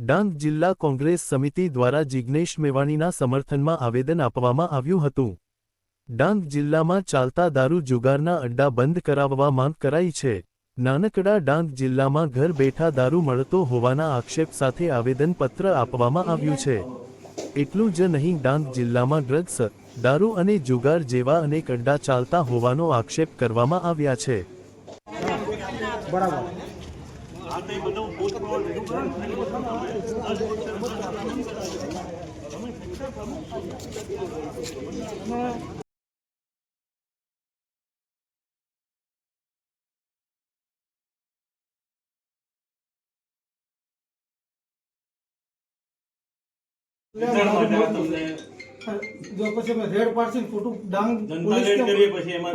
ડાંગ જિલ્લા કોંગ્રેસ સમિતિ દ્વારા જિગ્નેશ મેવાણીના સમર્થનમાં આવેદન આપવામાં આવ્યું હતું। ડાંગ જિલ્લામાં ચાલતા દારૂ જુગારના અડ્ડા બંધ કરાવવા માંગ કરાઈ છે। નાનકડા ડાંગ જિલ્લામાં ઘર બેઠા દારૂ મળતો હોવાના આક્ષેપ સાથે આવેદનપત્ર આપવામાં આવ્યું છે। એટલું જ નહીં, ડાંગ જિલ્લામાં ડ્રગ્સ, દારૂ અને જુગાર જેવા અનેક અડ્ડા ચાલતા હોવાનો આક્ષેપ કરવામાં આવ્યા છે। जो પછી મે રેડ પાડસી ફોટો ડાંગ પોલીસ કે કરીએ પછી એમાં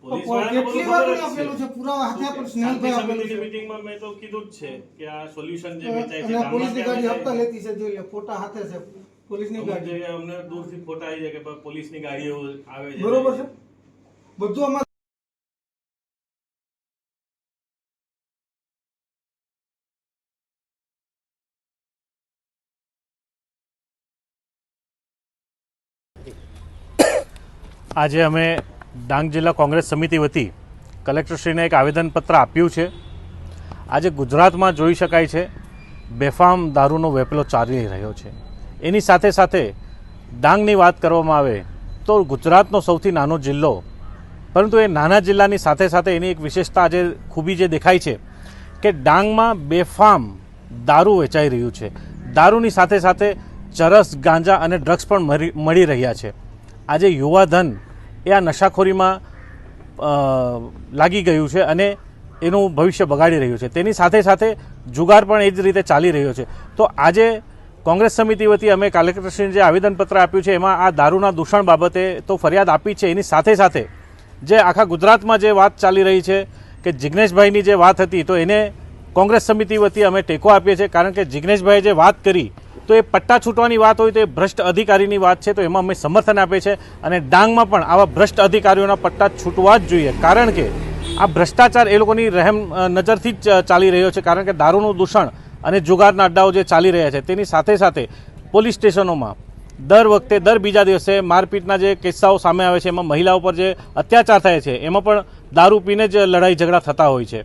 પોલીસ કેટલી વાર આપેલું છે પુરાવા હાથે પણ સ્નેહલભાઈ આપેલું છે મીટિંગમાં મેં તો કીધું જ છે કે આ સોલ્યુશન જે વેચાય છે પોલીસની ગાડી હપ્તા લેતી છે જો ફોટા હાથે છે પોલીસની ગાડી અમને દૂરથી ફોટા આવી જાય કે પોલીસની ગાડીઓ આવે છે બરોબર છે બધું અમાર આજે અમે ડાંગ જિલ્લા કોંગ્રેસ સમિતિ વતી કલેક્ટરશ્રીને એક આવેદનપત્ર આપ્યું છે। આજે ગુજરાતમાં જોઈ શકાય છે બેફામ દારૂનો વેપલો ચાલી રહ્યો છે। એની સાથે સાથે ડાંગની વાત કરવામાં આવે તો ગુજરાતનો સૌથી નાનો જિલ્લો, પરંતુ એ નાના જિલ્લાની સાથે સાથે એની એક વિશેષતા આજે ખૂબી જે દેખાય છે કે ડાંગમાં બેફામ દારૂ વેચાઈ રહ્યું છે। દારૂની સાથે સાથે ચરસ, ગાંજા અને ડ્રગ્સ પણ મળી રહ્યા છે। આજે યુવાધન એ આ નશાખોરીમાં લાગી ગયું છે અને એનું ભવિષ્ય બગાડી રહ્યું છે। તેની સાથે સાથે જુગાર પણ એ જ રીતે ચાલી રહ્યો છે। તો આજે કોંગ્રેસ સમિતિ વતી અમે કલેક્ટરશ્રીને જે આવેદનપત્ર આપ્યું છે એમાં આ દારૂના દૂષણ બાબતે તો ફરિયાદ આપી છે, એની સાથે સાથે જે આખા ગુજરાતમાં જે વાત ચાલી રહી છે કે જિગ્નેશભાઈની જે વાત હતી તો એને કોંગ્રેસ સમિતિ વતી અમે ટેકો આપીએ છીએ, કારણ કે જિગ્નેશભાઈએ જે વાત કરી તો એ પટ્ટા છૂટવાની વાત હોય તો એ ભ્રષ્ટ અધિકારીની વાત છે, તો એમાં અમે સમર્થન આપીએ છીએ। અને ડાંગમાં પણ આવા ભ્રષ્ટ અધિકારીઓના પટ્ટા છૂટવા જ જોઈએ, કારણ કે આ ભ્રષ્ટાચાર એ લોકોની રહેમ નજરથી જ ચાલી રહ્યો છે। કારણ કે દારૂનું દૂષણ અને જુગારના અડ્ડાઓ જે ચાલી રહ્યા છે તેની સાથે સાથે પોલીસ સ્ટેશનોમાં દર વખતે દર બીજા દિવસે મારપીટના જે કિસ્સાઓ સામે આવે છે, એમાં મહિલાઓ પર જે અત્યાચાર થાય છે એમાં પણ દારૂ પીને જ લડાઈ ઝઘડા થતા હોય છે।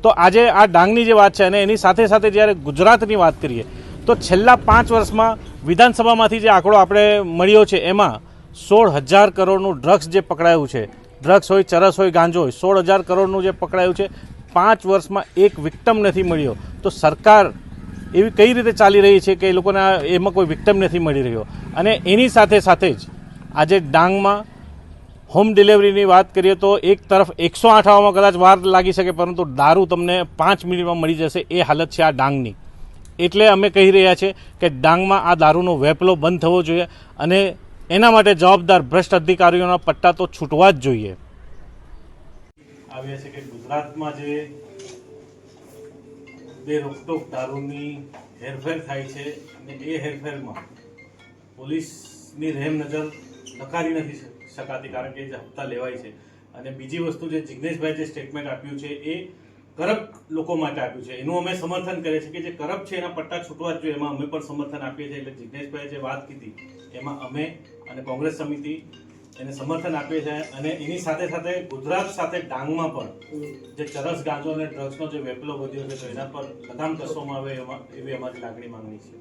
તો આજે આ ડાંગની જે વાત છે અને એની સાથે સાથે જ્યારે ગુજરાતની વાત કરીએ તો છેલ્લા 5 વર્ષમાં વિધાનસભામાંથી જે આંકડો આપણે મળ્યો છે એમાં 16,000 કરોડનું ડ્રગ્સ જે પકડાયું છે, ડ્રગ્સ હોય, ચરસ હોય, ગાંજો હોય, 16,000 કરોડનું જે પકડાયું છે, 5 વર્ષમાં એક વિક્ટમ નથી મળ્યો। તો સરકાર એવી કઈ રીતે ચાલી રહી છે કે એ લોકોને એમાં કોઈ વિક્ટમ નથી મળી રહ્યો। અને એની સાથે સાથે જ આજે ડાંગમાં હોમ ડિલિવરીની વાત કરીએ તો એક તરફ 108 આવવામાં કદાચ વાર લાગી શકે, પરંતુ દારૂ તમને 5 મિનિટમાં મળી જશે, એ હાલત છે આ ડાંગની। એટલે અમે કહી રહ્યા છીએ કે ડાંગમાં આ દારૂનો વેપલો બંધ થવો જોઈએ અને એના માટે જવાબદાર ભ્રષ્ટ અધિકારીઓના પટ્ટા તો છૂટવા જ જોઈએ। આવ્યા છે કે ગુજરાતમાં જે બે રોકટોક દારૂની હેરફેર થાય છે અને એ હેરફેરમાં પોલીસની રહેમ નજર નકારી નથી શકાતી, કારણ કે એ હપ્તા લેવાય છે। અને બીજી વસ્તુ જે જિગ્નેશભાઈ જે સ્ટેટમેન્ટ આપ્યું છે એ કરપ્ટ લોકો માટે આપ્યું છે, એનું અમે સમર્થન કરીએ છીએ કે જે કરપ્ટ છે એના પટ્ટા છૂટવા જ જોઈએ, એમાં અમે પણ સમર્થન આપીએ છીએ। એટલે જિગ્નેશભાઈએ જે વાત કીધી એમાં અમે અને કોંગ્રેસ સમિતિ એને સમર્થન આપીએ છીએ। અને એની સાથે સાથે ગુજરાત સાથે ડાંગમાં પણ જે ચરસ, ગાંજો અને ડ્રગ્સનો જે વેપલો વધ્યો છે તો એના પર લગામ કસવામાં આવે એવી અમારી લાગણી માંગણી છે।